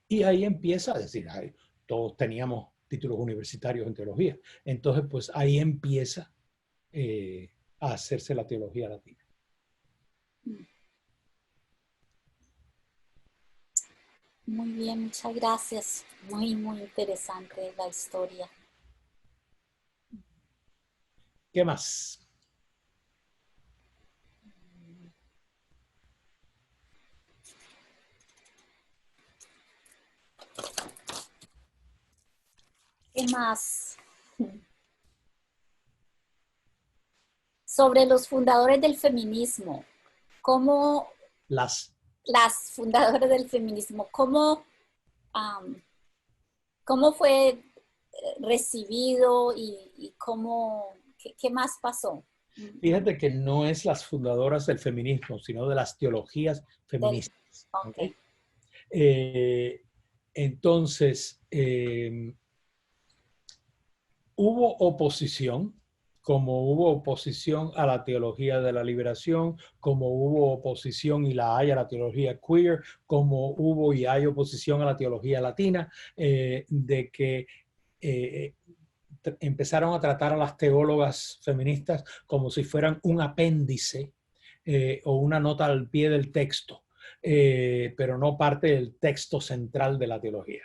Y ahí empieza a decir, ay, todos teníamos títulos universitarios en teología. Entonces, pues ahí empieza a hacerse la teología latina. Muy bien, muchas gracias. Muy interesante la historia. ¿Qué más? ¿Qué más? Sobre los fundadores del feminismo. ¿Cómo las fundadoras del feminismo, cómo fue recibido y qué más pasó? Fíjate que no es las fundadoras del feminismo, sino de las teologías feministas. Okay. Entonces, hubo oposición, como hubo oposición a la teología de la liberación, como hubo oposición y la hay a la teología queer, como hubo y hay oposición a la teología latina, de que empezaron a tratar a las teólogas feministas como si fueran un apéndice o una nota al pie del texto, pero no parte del texto central de la teología.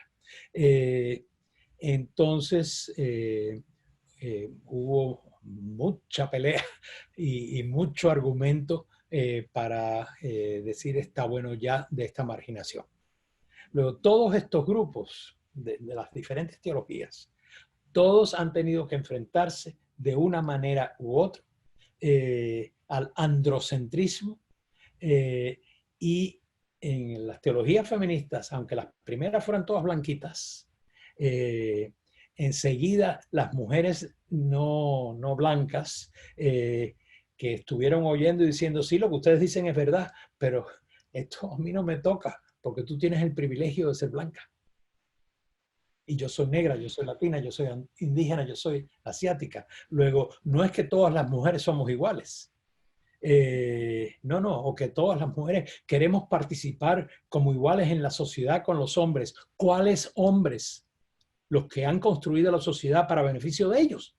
Entonces, hubo mucha pelea y mucho argumento para decir está bueno ya de esta marginación. Luego, todos estos grupos de las diferentes teologías, todos han tenido que enfrentarse de una manera u otra al androcentrismo y en las teologías feministas, aunque las primeras fueran todas blanquitas, enseguida las mujeres no blancas que estuvieron oyendo y diciendo, sí, lo que ustedes dicen es verdad, pero esto a mí no me toca porque tú tienes el privilegio de ser blanca. Y yo soy negra, yo soy latina, yo soy indígena, yo soy asiática. Luego, no es que todas las mujeres somos iguales. No, o que todas las mujeres queremos participar como iguales en la sociedad con los hombres. ¿Cuáles hombres? los que han construido la sociedad para beneficio de ellos.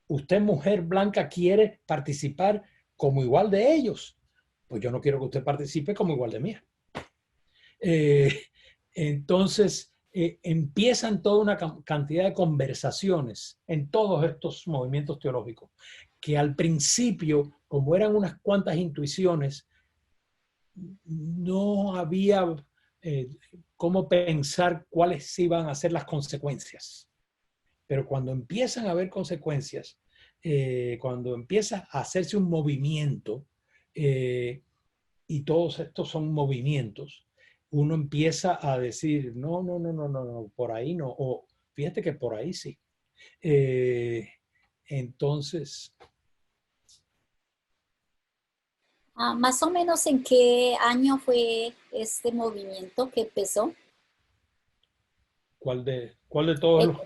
Usted, mujer blanca, quiere participar como igual de ellos. Pues yo no quiero que usted participe como igual de mía. Entonces, empiezan toda una cantidad de conversaciones en todos estos movimientos teológicos, que al principio, como eran unas cuantas intuiciones, no había cómo pensar cuáles iban a ser las consecuencias. Pero cuando empiezan a haber consecuencias, cuando empieza a hacerse un movimiento, y todos estos son movimientos, uno empieza a decir, no, por ahí no, o fíjate que por ahí sí. Entonces... Más o menos ¿en qué año fue este movimiento que empezó? ¿Cuál de todos los?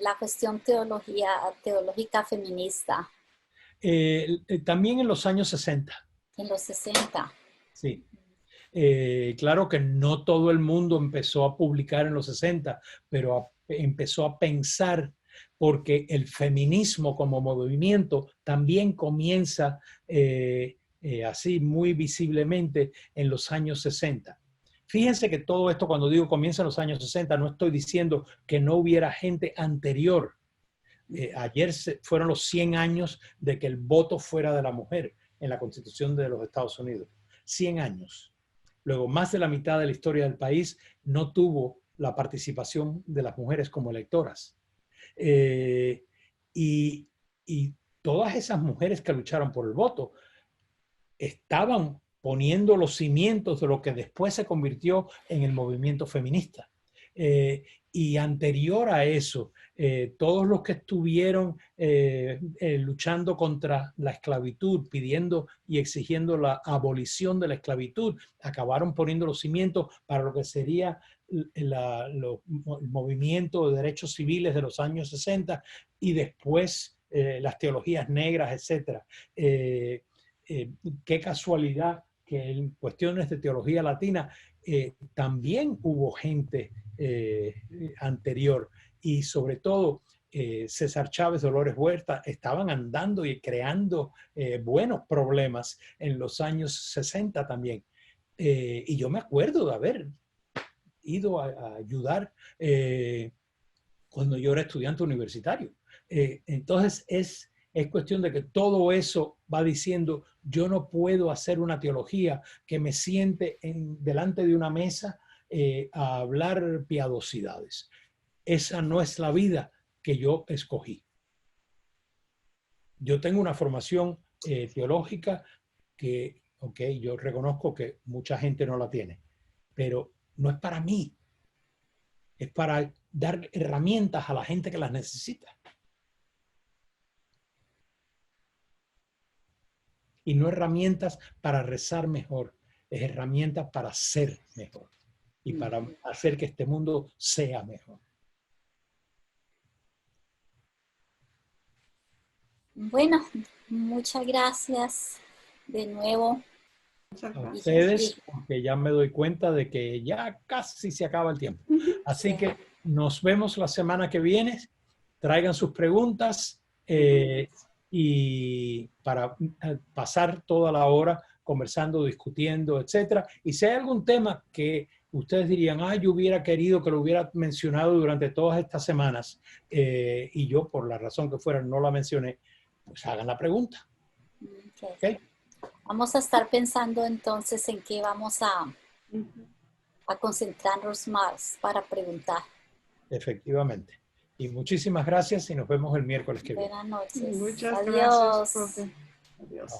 La cuestión teológica feminista. También en los años 60. En los 60. Sí. Claro que no todo el mundo empezó a publicar en los 60, pero empezó a pensar, porque el feminismo como movimiento también comienza así muy visiblemente en los años 60. Fíjense que todo esto, cuando digo comienza en los años 60, no estoy diciendo que no hubiera gente anterior. Ayer fueron los 100 años de que el voto fuera de la mujer en la Constitución de los Estados Unidos. 100 años. Luego, más de la mitad de la historia del país no tuvo la participación de las mujeres como electoras. Y todas esas mujeres que lucharon por el voto estaban poniendo los cimientos de lo que después se convirtió en el movimiento feminista. Y anterior a eso, todos los que estuvieron luchando contra la esclavitud, pidiendo y exigiendo la abolición de la esclavitud, acabaron poniendo los cimientos para lo que sería el movimiento de derechos civiles de los años 60 y después las teologías negras, etc. Qué casualidad que en cuestiones de teología latina también hubo gente anterior, y sobre todo César Chávez, Dolores Huerta estaban andando y creando buenos problemas en los años 60 también. Y yo me acuerdo de haber ido a ayudar cuando yo era estudiante universitario. Entonces es cuestión de que todo eso va diciendo, yo no puedo hacer una teología que me siente delante de una mesa a hablar piadosidades. Esa no es la vida que yo escogí. Yo tengo una formación teológica que, yo reconozco que mucha gente no la tiene, pero no es para mí. Es para dar herramientas a la gente que las necesita. Y no herramientas para rezar mejor, es herramientas para ser mejor y para hacer que este mundo sea mejor. Bueno, muchas gracias de nuevo. A ustedes, porque ya me doy cuenta de que ya casi se acaba el tiempo. Así que nos vemos la semana que viene. Traigan sus preguntas y para pasar toda la hora conversando, discutiendo, etcétera. Y si hay algún tema que ustedes dirían, yo hubiera querido que lo hubiera mencionado durante todas estas semanas, y yo, por la razón que fuera, no la mencioné, pues hagan la pregunta. Okay. Vamos a estar pensando entonces en qué vamos a concentrarnos más para preguntar. Efectivamente. Y muchísimas gracias y nos vemos el miércoles que viene. Buenas noches. Muchas Adiós. gracias, profe. Adiós.